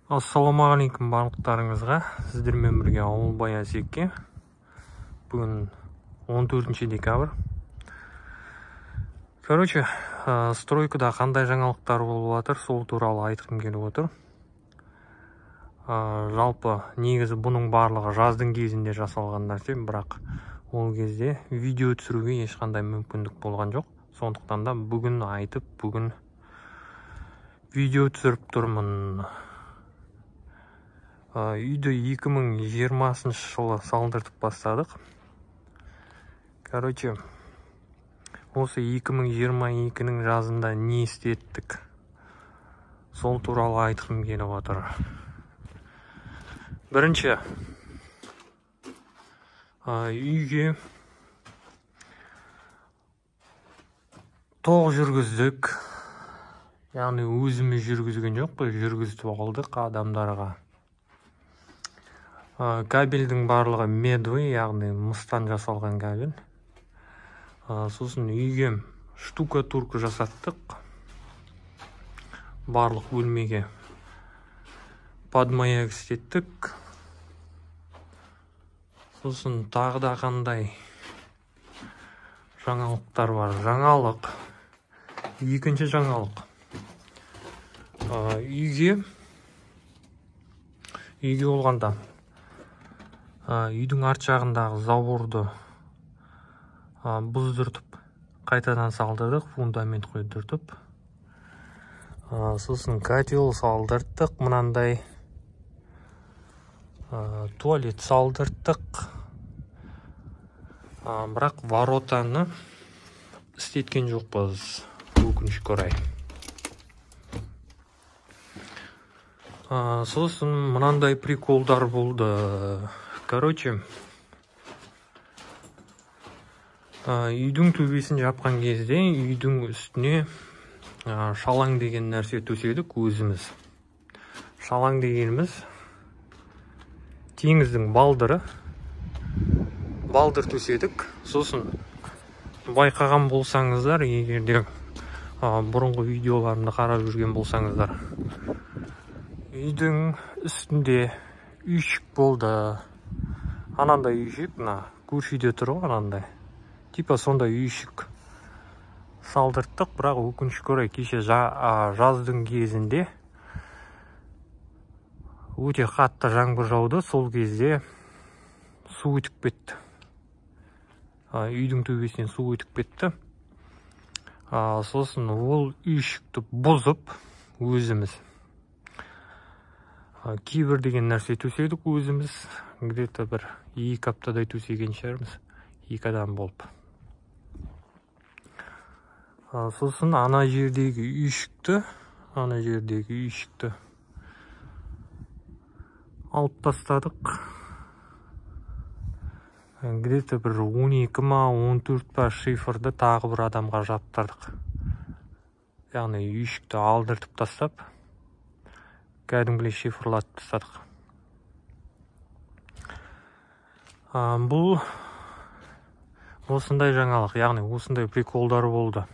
Ассалаумағалейкум барлықтарыңызға. Сіздермен бірге Ауылбай Асеке. Бүгін 14 декабрь. Стройкада қандай жаңалықтар болып жатыр, сол туралы айтқым келіп отыр. Жалпы негізі бұның барлығы жаздың кезінде жасалған нәрсе, бірақ ол кезде видео түсіруге ешқандай мүмкіндік болған жоқ. Сондықтан да бүгін айтып, бүгін видео түсіріп тұрмын. Үйді 2020 жылы салдыртып бастадық. Осы 2022-нің жазында не істеттік? Сол туралы айтқым келіп отыр. Бірінші, үйге тоқ жүргіздік. Яғни өзіміз жүргізген жоқ, жүргізіп алдық адамдарға. Кабельдің барлығы медовый, яғни мыстан жасалған кабель. Сосын үйге штукатурка жасаттық. Барлық бөлмеге подмаяк істеттік. Сосын тағы да қандай жаңалықтар бар. Жаңалық. Екінші жаңалық. Үйге болғанда үйдің арт жағындағы заборды бұздыртып, қайтадан салдырдық, фундамент қойдыртып. Сосын котел салдырттық, мынандай туалет салдырттық. Бірақ воротаны істеткен жоқпыз, өкінішке орай. Сосын мынандай приколдар болды. Үйдің төбесін жапқан кезде үйдің үстіне шалаң деген нәрсе төседік өзіміз. Шалаң дегеніміз теңіздің балдыр төседік. Сосын байқаған болсаңыздар, егерде бұрынғы видеоларымды қарап жүрген болсаңыздар, үйдің үстінде үйшік болды. Анандай үйшік, көршіде тұр ғой, анандай. Типа сондай үйшік салдырттық, бірақ өкінішке орай кеше жаздың кезінде өте қатты жаңбыр жауды, сол кезде су өтіп кетті. Үйдің төбесінен су өтіп кетті. Сосын ол үйшікті бұзып өзіміз кейбір деген нәрсе төседік өзіміз. Где-то бір 2 аптадай төсеген шығармыз, 2 адам болып. Сосын ана жердегі үйшікті алып тастадық. Где-то бір 12-14 шифрды тағы бір адамға жаптырдық. Яғни үйшікті алдыртып тастап, кәдімгілей шифрлатып тастадық. Бұл осындай жаңалық, яғни осындай приколдары болды.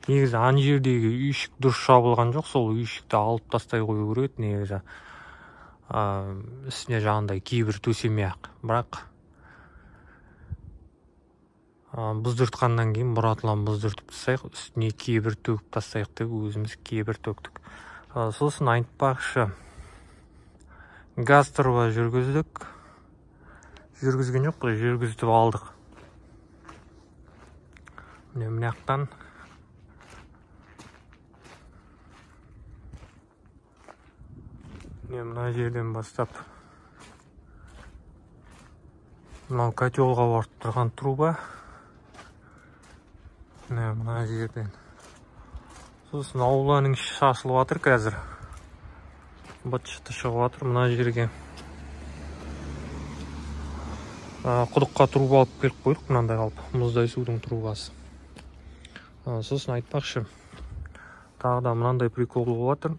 Негізі ана жердегі үйшік дұрыс жабылған жоқ, сол үйшікті алып тастай қою керек негізі. Үстіне жаңағындай кейбір төсемей-ақ. Бірақ бұздыртқаннан кейін бұратылан бұздыртып тастайық, үстіне кейбір төгіп тастайық деп өзіміз кейбір төктік. Сосын айтпақшы, газ труба жүргіздік. Жүргізген жоқ, жүргізіп алдық. Мынаяқтан мына жерден бастап мынау котелға барып тұрған труба. Мына жерден. Сосын ауланың шашылып жатыр қазір. Быт-шыты шығып жатыр мына жерге. Құдыққа труба алып келіп қойдық, мынандай алып, мұздай судың трубасы. Сосын айтпақшы, тағы да мынандай прикол болып жатыр.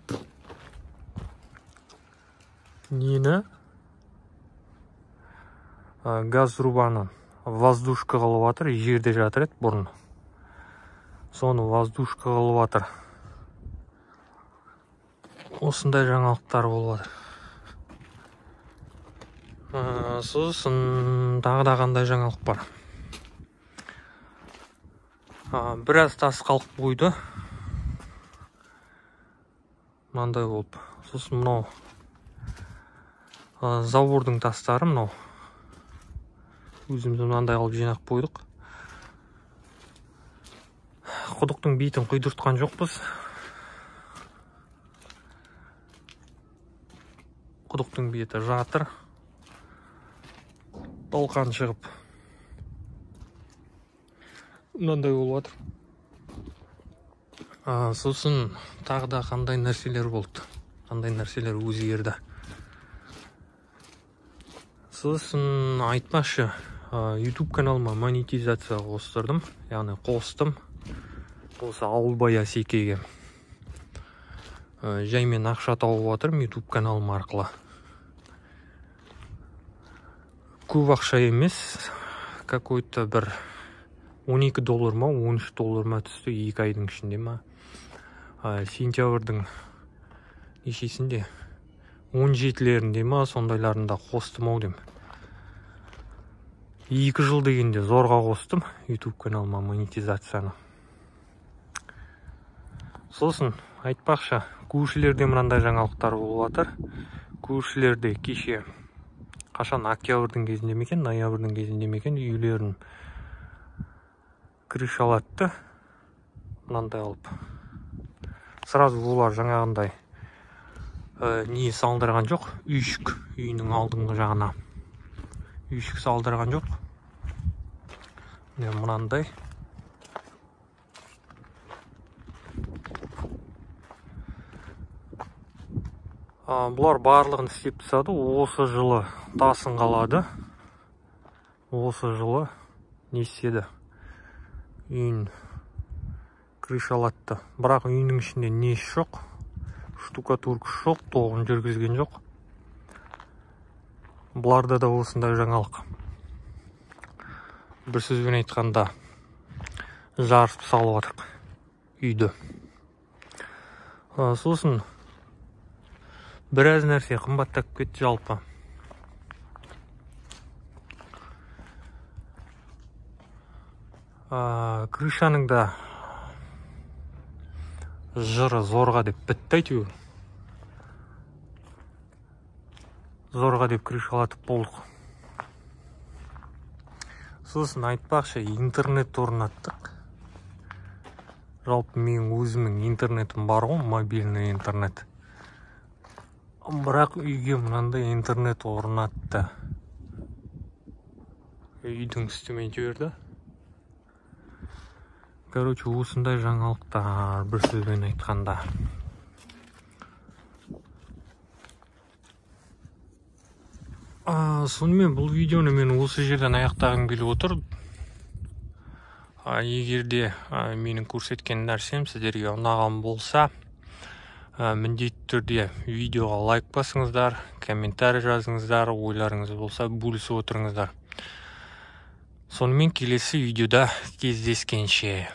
Газ трубаны воздушка қылып жатыр, жерде жатыр еді бұрын. Соны воздушка қылып жатыр. осындай жаңалықтар болып жатыр. Сосын тағы да қандай жаңалық бар. Біраз тас қалып қойды. Мынандай болып. Сосын мынау забордың тастары мынау. Өзіміз мынандай алып жинақ қойдық. Құдықтың бетін құйдыртқан жоқпыз. Құдықтың беті жатыр. Толқан шығып. Мынандай болып жатыр. Сосын тағы да қандай нәрселер болды. Қандай нәрселер өзгерді. Сосын айтпашы, YouTube каналыма монетизация қостырдым. Яғни қостым. Осы Ауылбай Асекеге. Жаймен ақша тауып отырмын YouTube каналым арқылы. Көп ақша емес. Какой-то бір $12 ма, $13 ма түсті 2 айдың ішінде ма. Сентябрьдің нешесінде 17-лерінде ма, сондайларында қостым ау деймін. 2 жыл дегенде зорға қостым YouTube каналыма монетизацияны. Сосын айтпақшы, көршілерде мынандай жаңалықтар болып жатыр. Көршілерде кеше қашан октябрьдің кезінде мекен, ноябрьдің кезінде мекен үйлерін крышалатты. Мынандай алып. Сразу олар жаңағындай не салдырған жоқ. Үйшік, үйінің алдыңғы жағына. Үйшік салдырған жоқ. Мынандай. Бұлар барлығын істеп тастады. Осы жылы тасын қалады. Осы жылы не істеді? Үйін крышалатты. Бірақ үйінің ішінде неш жоқ. Штукатурка жоқ, тоғын жүргізген жоқ. Бұларда да осындай жаңалық. Бір сөзбен айтқанда жарысып салып жатырық үйді. Сосын біраз нәрсе қымбаттап кетті жалпы. Крышаның да жыры зорға деп бітті әйтеуір. Зорға деп крышалатып болдық. Сосын айтпақшы, интернет орнаттық. Жалпы менің өзімнің интернетім бар ғой, мобильный интернет. Бірақ үйге мынандай интернет орнатты. Үйдің үстіме жіберді. Короче, осындай жаңалықтар бір сөзбен айтқанда. Сонымен бұл видеоны мен осы жерден аяқтағым келіп отыр. Егерде менің көрсеткен нәрсем сіздерге ұнаған болса, міндетті түрде видеоға лайк басыңыздар, комментарий жазыңыздар, ойларыңыз болса бөлісіп отырыңыздар. Сонымен келесі видеода кездескенше.